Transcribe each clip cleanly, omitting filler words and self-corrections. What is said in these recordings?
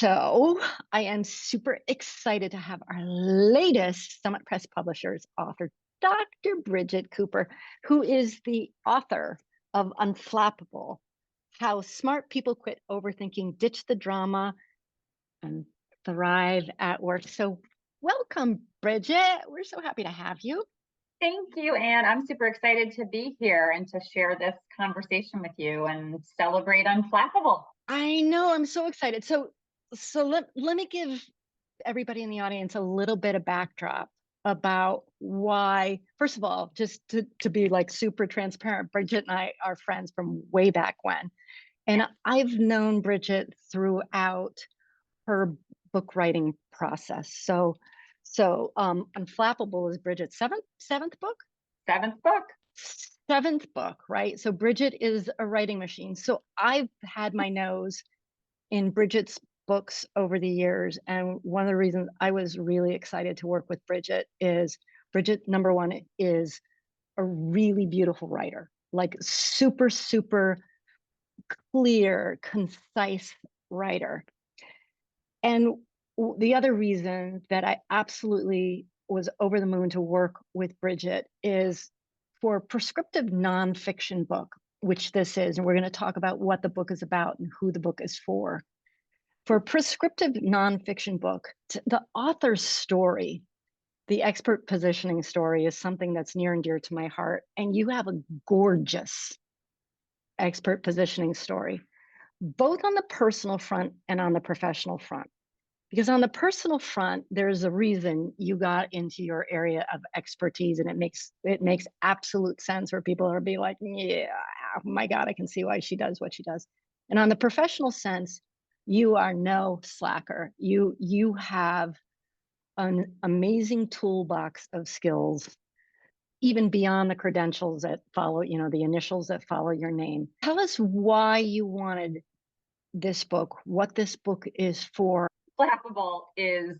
So I am super excited to have our latest Summit Press Publishers author, Dr. Bridget Cooper, who is the author of Unflappable: How Smart People Quit Overthinking, Ditch the Drama, and Thrive at Work. So welcome, Bridget. We're so happy to have you. Thank you, Anne. I'm super excited to be here and to share this conversation with you and celebrate Unflappable. I know, I'm so excited. So let me give everybody in the audience a little bit of backdrop about why. First of all, just to be like super transparent, Bridget and I are friends from way back when. And I've known Bridget throughout her book writing process. So Unflappable is Bridget's seventh book? Seventh book. Seventh book, right? So Bridget is a writing machine. So I've had my nose in Bridget's books over the years. And one of the reasons I was really excited to work with Bridget is Bridget, number one, is a really beautiful writer, like super, super clear, concise writer. And the other reason that I absolutely was over the moon to work with Bridget is for a prescriptive nonfiction book, which this is. And we're going to talk about what the book is about and who the book is for. For a prescriptive nonfiction book, the author's story, the expert positioning story, is something that's near and dear to my heart. And you have a gorgeous expert positioning story, both on the personal front and on the professional front. Because on the personal front, there's a reason you got into your area of expertise, and it makes absolute sense where people are be like, yeah, oh my God, I can see why she does what she does. And on the professional sense, you are no slacker. You have an amazing toolbox of skills, even beyond the credentials that follow, the initials that follow your name. Tell us why you wanted this book, what this book is for. Unflappable is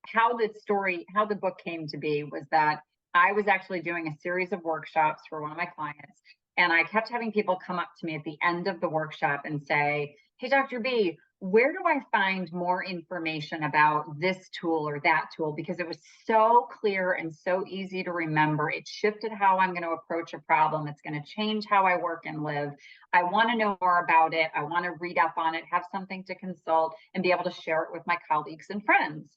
how the book came to be was that I was actually doing a series of workshops for one of my clients. And I kept having people come up to me at the end of the workshop and say, hey, Dr. B, where do I find more information about this tool or that tool? Because it was so clear and so easy to remember. It shifted how I'm going to approach a problem. It's going to change how I work and live. I want to know more about it. I want to read up on it, have something to consult, and be able to share it with my colleagues and friends.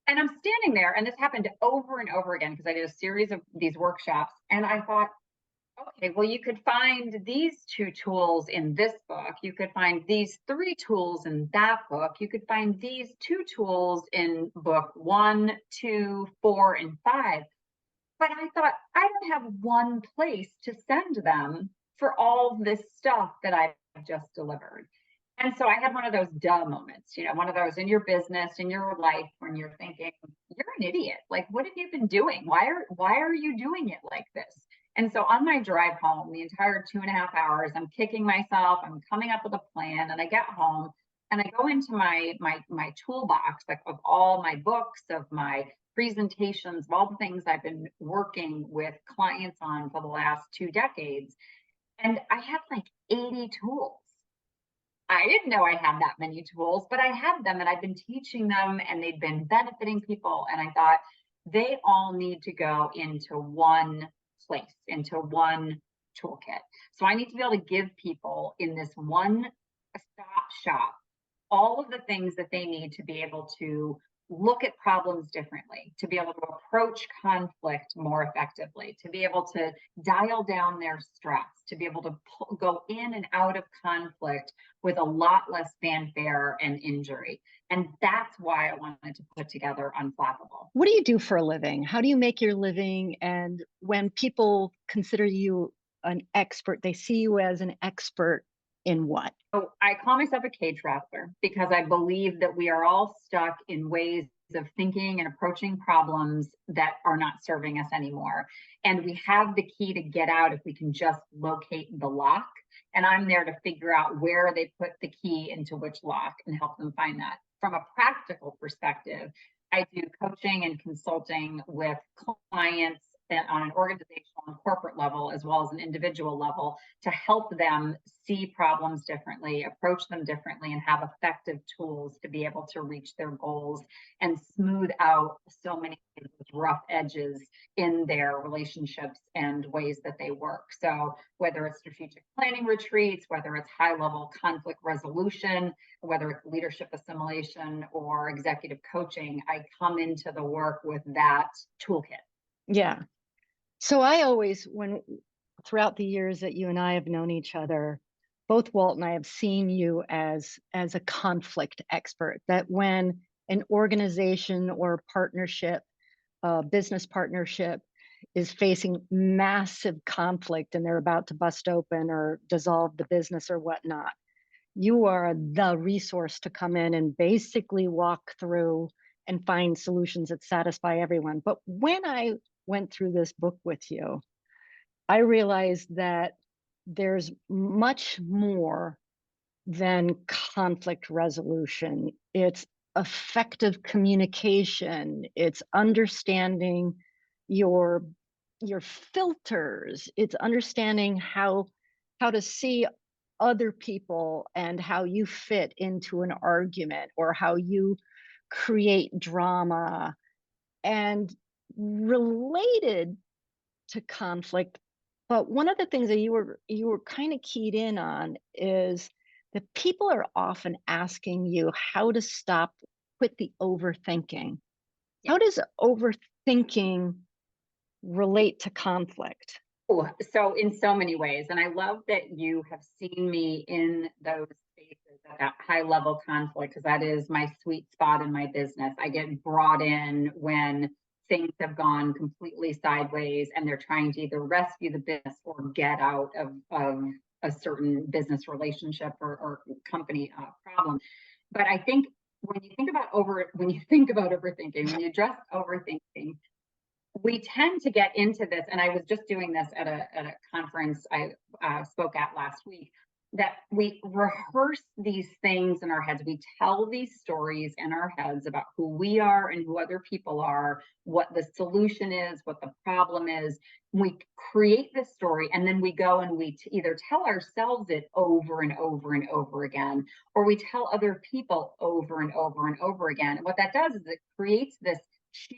And I'm standing there, and this happened over and over again because I did a series of these workshops. And I thought, okay, well, you could find these two tools in this book. You could find these three tools in that book. You could find these two tools in book 1, 2, 4, and 5. But I thought, I don't have one place to send them for all this stuff that I've just delivered. And so I had one of those duh moments, one of those in your business, in your life, when you're thinking, you're an idiot. Like, what have you been doing? Why are you doing it like this? And so on my drive home, the entire 2.5 hours, I'm kicking myself, I'm coming up with a plan, and I get home and I go into my toolbox, like of all my books, of my presentations, of all the things I've been working with clients on for the last 2 decades. And I had like 80 tools. I didn't know I had that many tools, but I had them and I've been teaching them and they've been benefiting people. And I thought they all need to go into one place, into one toolkit. So I need to be able to give people in this one stop shop all of the things that they need to be able to look at problems differently, to be able to approach conflict more effectively, to be able to dial down their stress, to be able to go in and out of conflict with a lot less fanfare and injury. And that's why I wanted to put together Unflappable. What do you do for a living? How do you make your living? And when people consider you an expert, they see you as an expert in what? So I call myself a cage rattler because I believe that we are all stuck in ways of thinking and approaching problems that are not serving us anymore. And we have the key to get out if we can just locate the lock. And I'm there to figure out where they put the key into which lock and help them find that. From a practical perspective, I do coaching and consulting with clients on an organizational and corporate level, as well as an individual level, to help them see problems differently, approach them differently, and have effective tools to be able to reach their goals and smooth out so many rough edges in their relationships and ways that they work. So whether it's strategic planning retreats, whether it's high-level conflict resolution, whether it's leadership assimilation or executive coaching, I come into the work with that toolkit. Yeah. So I always, throughout the years that you and I have known each other, both Walt and I have seen you as a conflict expert, that when an organization or partnership, business partnership, is facing massive conflict and they're about to bust open or dissolve the business or whatnot, you are the resource to come in and basically walk through and find solutions that satisfy everyone. But when I went through this book with you, I realized that there's much more than conflict resolution. It's effective communication. It's understanding your filters. It's understanding how to see other people and how you fit into an argument or how you create drama. And related to conflict, but one of the things that you were kind of keyed in on is that people are often asking you how to quit the overthinking. How does overthinking relate to conflict? Oh, so in so many ways. And I love that you have seen me in those spaces at that high level conflict, because that is my sweet spot in my business. I get brought in when things have gone completely sideways and they're trying to either rescue the business or get out of a certain business relationship or company problem. But I think when you think about overthinking, when you address overthinking, we tend to get into this, and I was just doing this at a conference I spoke at last week, that we rehearse these things in our heads. We tell these stories in our heads about who we are and who other people are, what the solution is, what the problem is. We create this story, and then we go and we either tell ourselves it over and over and over again, or we tell other people over and over and over again. And what that does is it creates this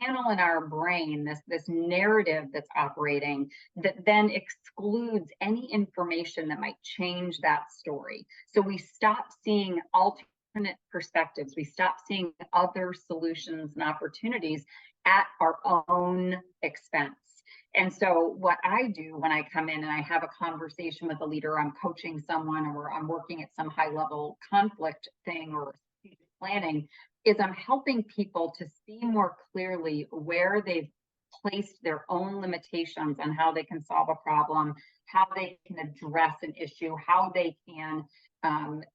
channel in our brain, this narrative that's operating, that then excludes any information that might change that story. So we stop seeing alternate perspectives. We stop seeing other solutions and opportunities at our own expense. And so what I do when I come in and I have a conversation with a leader, I'm coaching someone, or I'm working at some high level conflict thing or strategic planning, is I'm helping people to see more clearly where they've placed their own limitations on how they can solve a problem, how they can address an issue, how they can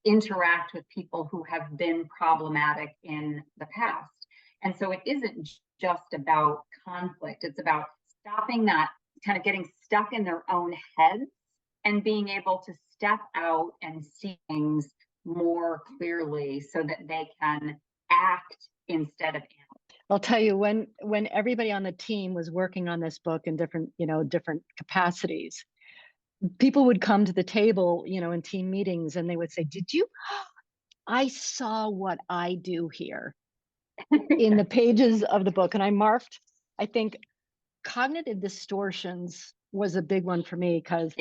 interact with people who have been problematic in the past. And so it isn't just about conflict, it's about stopping that, kind of getting stuck in their own heads and being able to step out and see things more clearly so that they can act instead of analyze. I'll tell you, when everybody on the team was working on this book in different capacities, people would come to the table, in team meetings, and they would say, I saw what I do here in the pages of the book. And I think cognitive distortions was a big one for me, because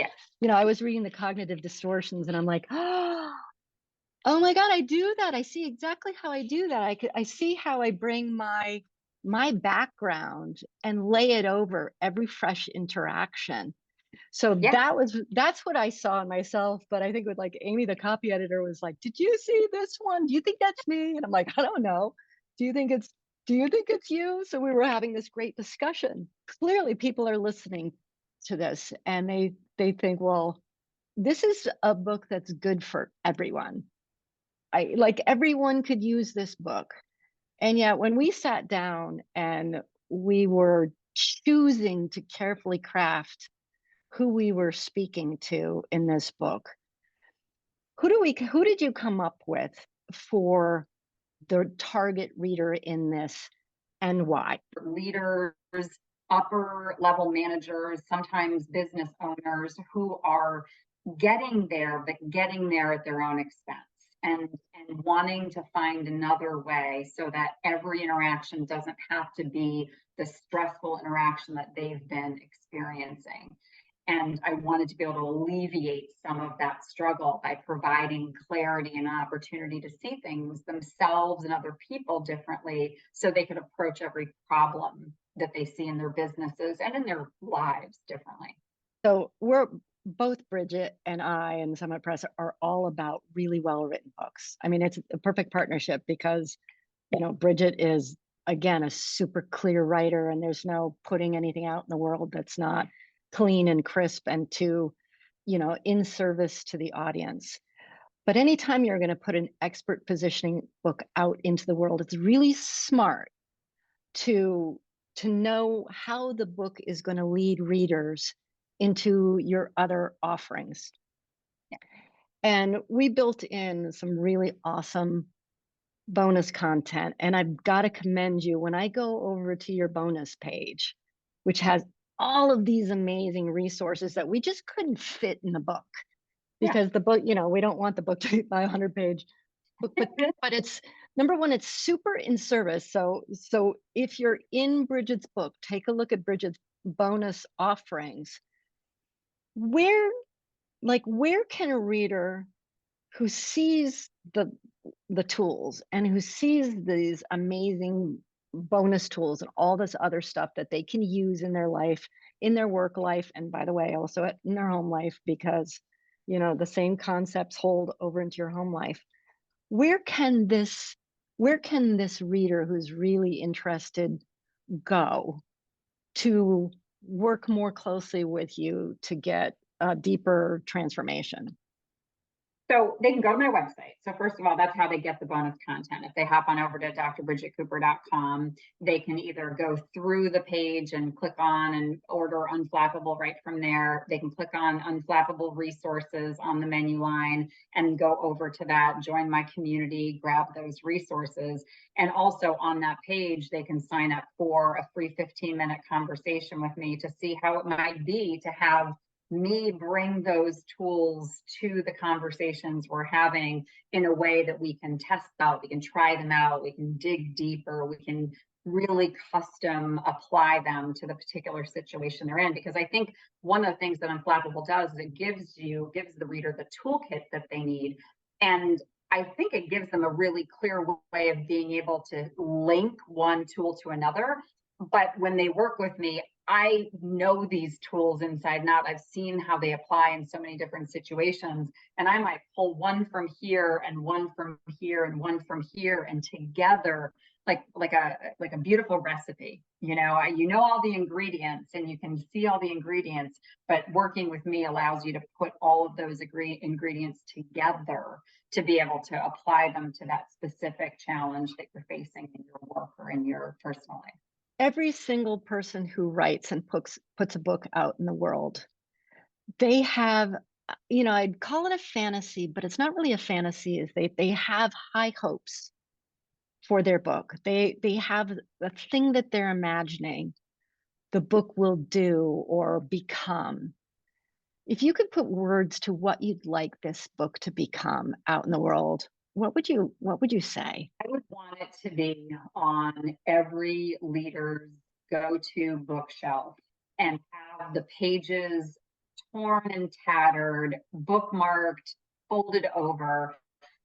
I was reading the cognitive distortions and I'm like, oh my God, I do that. I see exactly how I do that. I see how I bring my background and lay it over every fresh interaction. So that's what I saw in myself. But I think with Amy, the copy editor, was like, did you see this one? Do you think that's me? And I'm like, I don't know. Do you think it's you? So we were having this great discussion. Clearly people are listening to this and they think, well, this is a book that's good for everyone. Everyone could use this book. And yet when we sat down and we were choosing to carefully craft who we were speaking to in this book, who did you come up with for the target reader in this, and why? Leaders upper level managers, sometimes business owners who are getting there, but getting there at their own expense, and wanting to find another way so that every interaction doesn't have to be the stressful interaction that they've been experiencing. And I wanted to be able to alleviate some of that struggle by providing clarity and opportunity to see things themselves and other people differently, so they could approach every problem that they see in their businesses and in their lives differently. So we're both, Bridget and I and Summit Press, are all about really well written books. I mean, it's a perfect partnership because, Bridget is, again, a super clear writer, and there's no putting anything out in the world that's not clean and crisp and in service to the audience. But anytime you're going to put an expert positioning book out into the world, it's really smart to know how the book is going to lead readers into your other offerings. Yeah. And we built in some really awesome bonus content. And I've got to commend you when I go over to your bonus page, which has all of these amazing resources that we just couldn't fit in the book, because the book, we don't want the book to be by 100-page book, but it's, number one, it's super in service. So if you're in Bridget's book, take a look at Bridget's bonus offerings. Where can a reader who sees the tools and who sees these amazing bonus tools and all this other stuff that they can use in their life, in their work life, and by the way, also in their home life, because the same concepts hold over into your home life. Where can this reader who's really interested go to work more closely with you to get a deeper transformation? So they can go to my website. So first of all, that's how they get the bonus content. If they hop on over to drbridgetcooper.com, they can either go through the page and click on and order Unflappable right from there. They can click on Unflappable resources on the menu line and go over to that, join my community, grab those resources. And also on that page, they can sign up for a free 15-minute conversation with me to see how it might be to have me bring those tools to the conversations we're having in a way that we can test out, we can try them out, we can dig deeper, we can really custom apply them to the particular situation they're in. Because I think one of the things that Unflappable does is it gives the reader the toolkit that they need. And I think it gives them a really clear way of being able to link one tool to another. But when they work with me, I know these tools inside and out. I've seen how they apply in so many different situations. And I might pull one from here and one from here and one from here, and together, like a beautiful recipe. You know all the ingredients and you can see all the ingredients, but working with me allows you to put all of those ingredients together to be able to apply them to that specific challenge that you're facing in your work or in your personal life. Every single person who writes and puts a book out in the world, they have, I'd call it a fantasy, but it's not really a fantasy. Is they have high hopes for their book. They have a thing that they're imagining the book will do or become. If you could put words to what you'd like this book to become out in the world, what would you say? I would want it to be on every leader's go-to bookshelf and have the pages torn and tattered, bookmarked, folded over,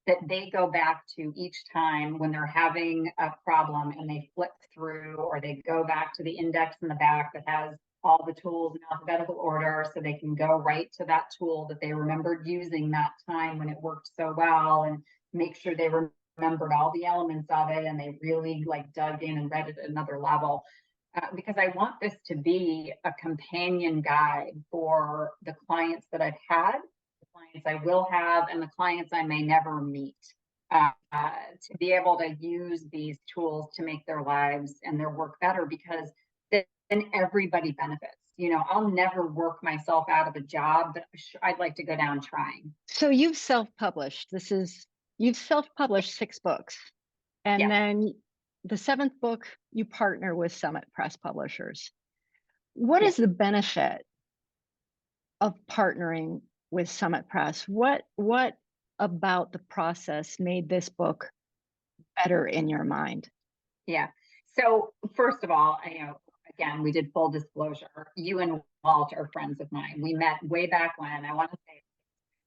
that they go back to each time when they're having a problem and they flip through, or they go back to the index in the back that has all the tools in alphabetical order, so they can go right to that tool that they remembered using that time when it worked so well, and make sure they remembered all the elements of it and they really dug in and read it at another level. Because I want this to be a companion guide for the clients that I've had, the clients I will have, and the clients I may never meet, to be able to use these tools to make their lives and their work better, because then everybody benefits. I'll never work myself out of a job, but I'd like to go down trying. So you've self-published. You've self-published 6 books. And then the 7th book, you partner with Summit Press Publishers. What Yeah. is the benefit of partnering with Summit Press? What about the process made this book better in your mind? Yeah. So first of all, again, we did full disclosure. You and Walt are friends of mine. We met way back when, I want to say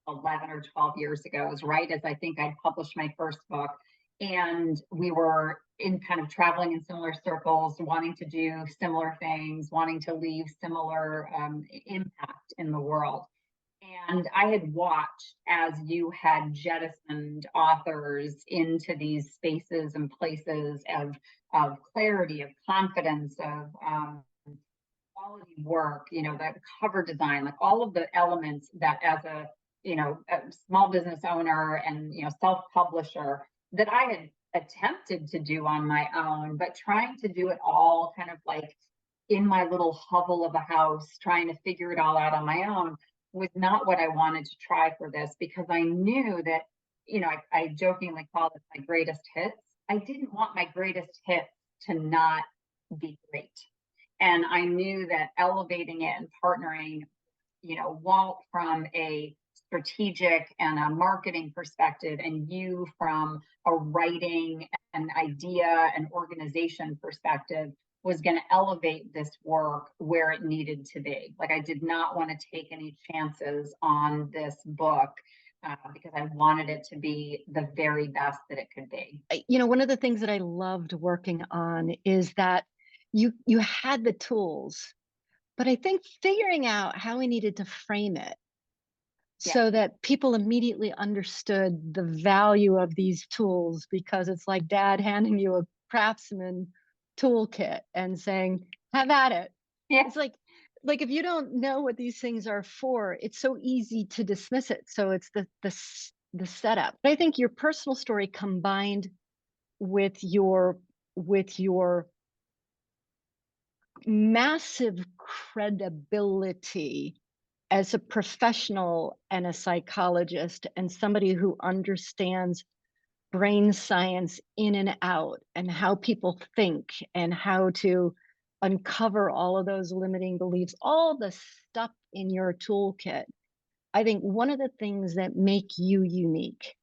11 or 12 years ago, it was right as I think I'd published my first book. And we were in kind of traveling in similar circles, wanting to do similar things, wanting to leave similar impact in the world. And I had watched as you had jettisoned authors into these spaces and places of clarity, of confidence, of quality work, that cover design, like all of the elements that as a small business owner and, self-publisher that I had attempted to do on my own, but trying to do it all kind of like in my little hovel of a house, trying to figure it all out on my own was not what I wanted to try for this, because I knew that, I jokingly call it my greatest hits. I didn't want my greatest hits to not be great. And I knew that elevating it and partnering, Walt from a strategic and a marketing perspective, and you from a writing and idea and organization perspective, was going to elevate this work where it needed to be. Like, I did not want to take any chances on this book because I wanted it to be the very best that it could be. One of the things that I loved working on is that you had the tools, but I think figuring out how we needed to frame it Yeah. so that people immediately understood the value of these tools, because it's like dad handing you a craftsman toolkit and saying, have at it. Yeah. It's like if you don't know what these things are for, it's so easy to dismiss it. So it's the setup. But I think your personal story combined with your massive credibility as a professional and a psychologist and somebody who understands brain science in and out and how people think and how to uncover all of those limiting beliefs, all the stuff in your toolkit. I think one of the things that make you unique,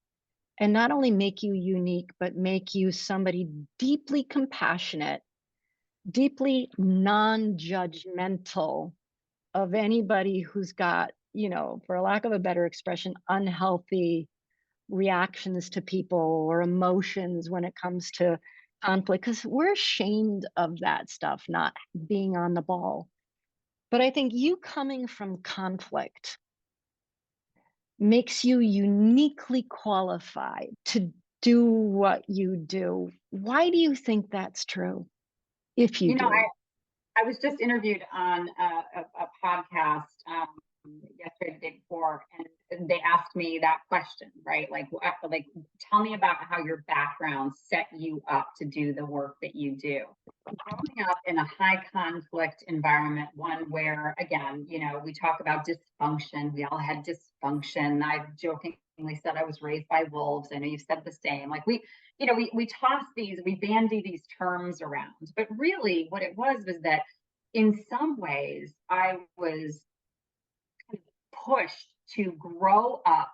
and not only make you unique, but make you somebody deeply compassionate, deeply non-judgmental of anybody who's got, for lack of a better expression, unhealthy reactions to people or emotions when it comes to conflict, because we're ashamed of that stuff, not being on the ball. But I think you coming from conflict makes you uniquely qualified to do what you do. Why do you think that's true? If you do. I was just interviewed on a podcast yesterday, the day before, and they asked me that question, right? Like, tell me about how your background set you up to do the work that you do. Growing up in a high conflict environment, one where, again, we talk about dysfunction. We all had dysfunction. I've jokingly said I was raised by wolves. I know you've said the same. Like we toss these, we bandy these terms around, but really what it was that in some ways I was pushed to grow up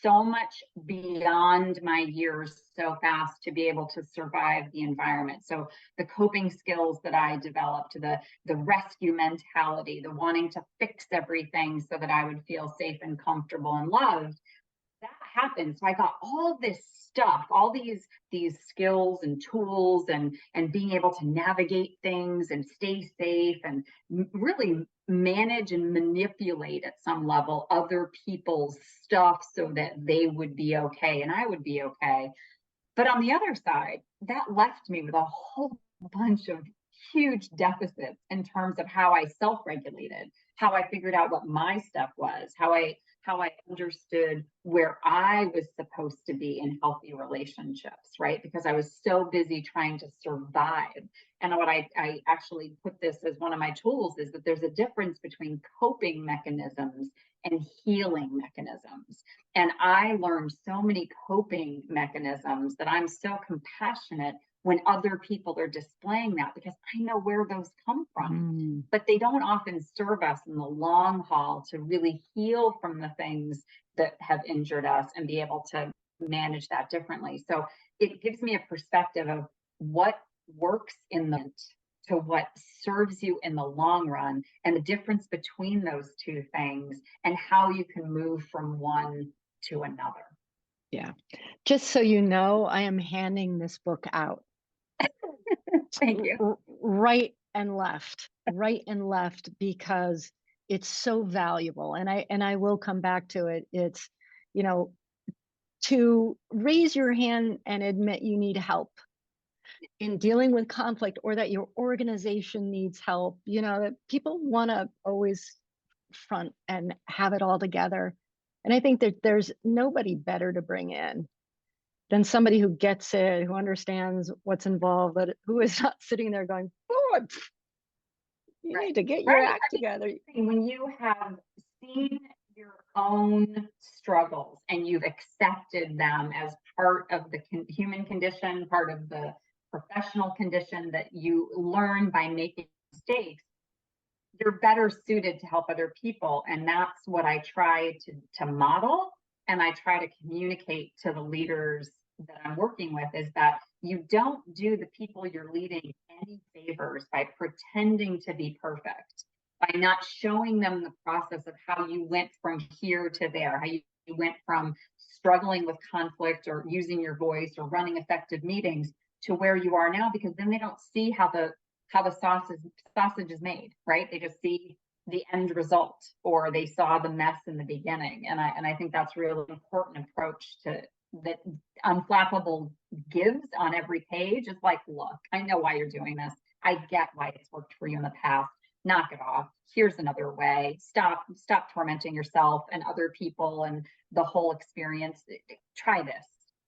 so much beyond my years so fast to be able to survive the environment. So the coping skills that I developed, the rescue mentality, the wanting to fix everything so that I would feel safe and comfortable and loved, that happened. So I got all this stuff, all these skills and tools and being able to navigate things and stay safe and really manage and manipulate at some level other people's stuff so that they would be okay and I would be okay. But on the other side, that left me with a whole bunch of huge deficits in terms of how I self-regulated, how I figured out what my stuff was, how I understood where I was supposed to be in healthy relationships, right? Because I was so busy trying to survive. And what I actually put this as one of my tools is that there's a difference between coping mechanisms and healing mechanisms. And I learned so many coping mechanisms that I'm so compassionate when other people are displaying that, because I know where those come from. But they don't often serve us in the long haul to really heal from the things that have injured us and be able to manage that differently. So it gives me a perspective of what works in the to what serves you in the long run, and the difference between those two things, and how you can move from one to another. Yeah. Just so you know, I am handing this book out. Thank you. Right and left, because it's so valuable. And I will come back to it. It's, you know, to raise your hand and admit you need help in dealing with conflict, or that your organization needs help. You know, that people want to always front and have it all together. And I think that there's nobody better to bring in than somebody who gets it, who understands what's involved, but who is not sitting there going, "Oh, you need to get your act together." When you have seen your own struggles and you've accepted them as part of the human condition, part of the professional condition that you learn by making mistakes, you're better suited to help other people. And that's what I try to model, and I try to communicate to the leaders that I'm working with, is that you don't do the people you're leading any favors by pretending to be perfect, by not showing them the process of how you went from here to there, how you went from struggling with conflict or using your voice or running effective meetings to where you are now, because then they don't see how the sausage is made, right? They just see the end result, or they saw the mess in the beginning. And I think that's really an important approach that Unflappable gives on every page. It's like, look, I know why you're doing this. I get why it's worked for you in the past. Knock it off. Here's another way. Stop tormenting yourself and other people and the whole experience. Try this.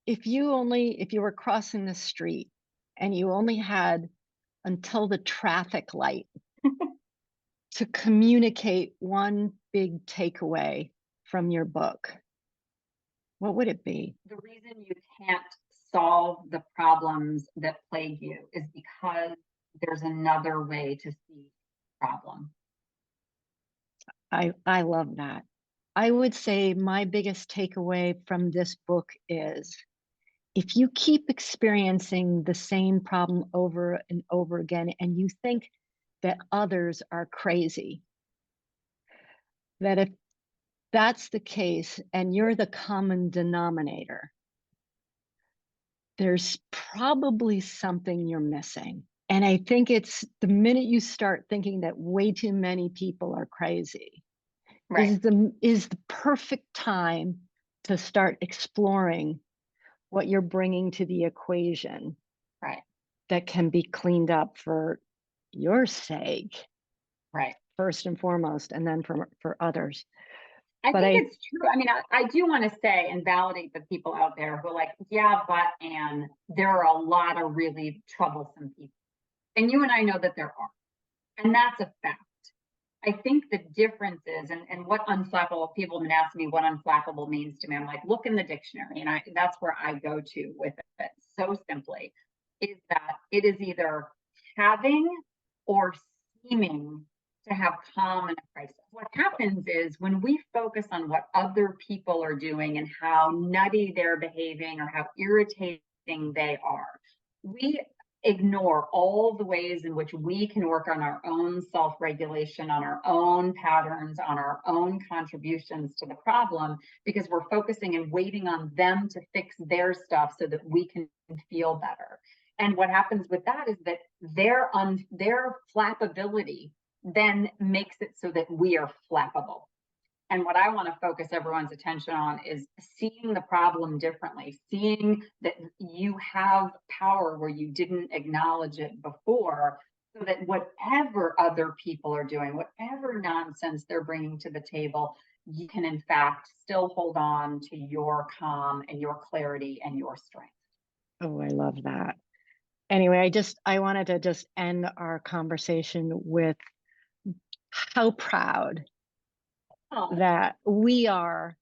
If you were crossing the street and you only had until the traffic light to communicate one big takeaway from your book, what would it be? The reason you can't solve the problems that plague you is because there's another way to see the problem. I love that. I would say my biggest takeaway from this book is, if you keep experiencing the same problem over and over again, and you think that others are crazy, that if that's the case and you're the common denominator, there's probably something you're missing. And I think it's the minute you start thinking that way too many people are crazy, right, is the perfect time to start exploring what you're bringing to the equation, right, that can be cleaned up for your sake, right. first and foremost, and then for others. I think it's true. I mean, I do want to say and validate the people out there who are like, yeah, but Anne, there are a lot of really troublesome people. And you and I know that there are. And that's a fact. I think the difference is, and what Unflappable, people have been asking me what Unflappable means to me. I'm like, look in the dictionary. And that's where I go to with it. So simply, is that it is either having or seeming to have calm in a crisis. What happens is, when we focus on what other people are doing and how nutty they're behaving or how irritating they are, we ignore all the ways in which we can work on our own self-regulation, on our own patterns, on our own contributions to the problem, because we're focusing and waiting on them to fix their stuff so that we can feel better. And what happens with that is that their flappability then makes it so that we are flappable. And what I want to focus everyone's attention on is seeing the problem differently, seeing that you have power where you didn't acknowledge it before, so that whatever other people are doing, whatever nonsense they're bringing to the table, you can in fact still hold on to your calm and your clarity and your strength. Oh, I love that. Anyway, I wanted to just end our conversation with how proud that we are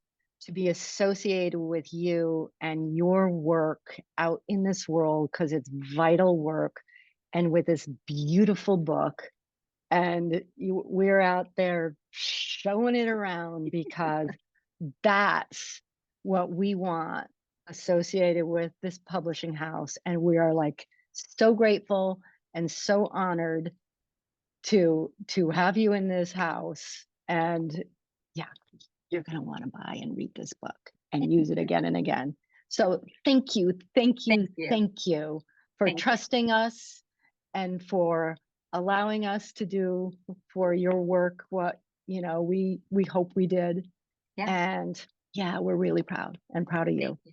to be associated with you and your work out in this world, because it's vital work, and with this beautiful book. And we're out there showing it around because that's what we want associated with this publishing house. And we are like so grateful and so honored to have you in this house. And yeah, you're going to want to buy and read this book and use it again and again. So thank you, thank you, Thank you. thank you for Thank you. trusting us and for allowing us to do for your work what we hope we did. Yeah. And yeah, we're really proud of you. Thank you.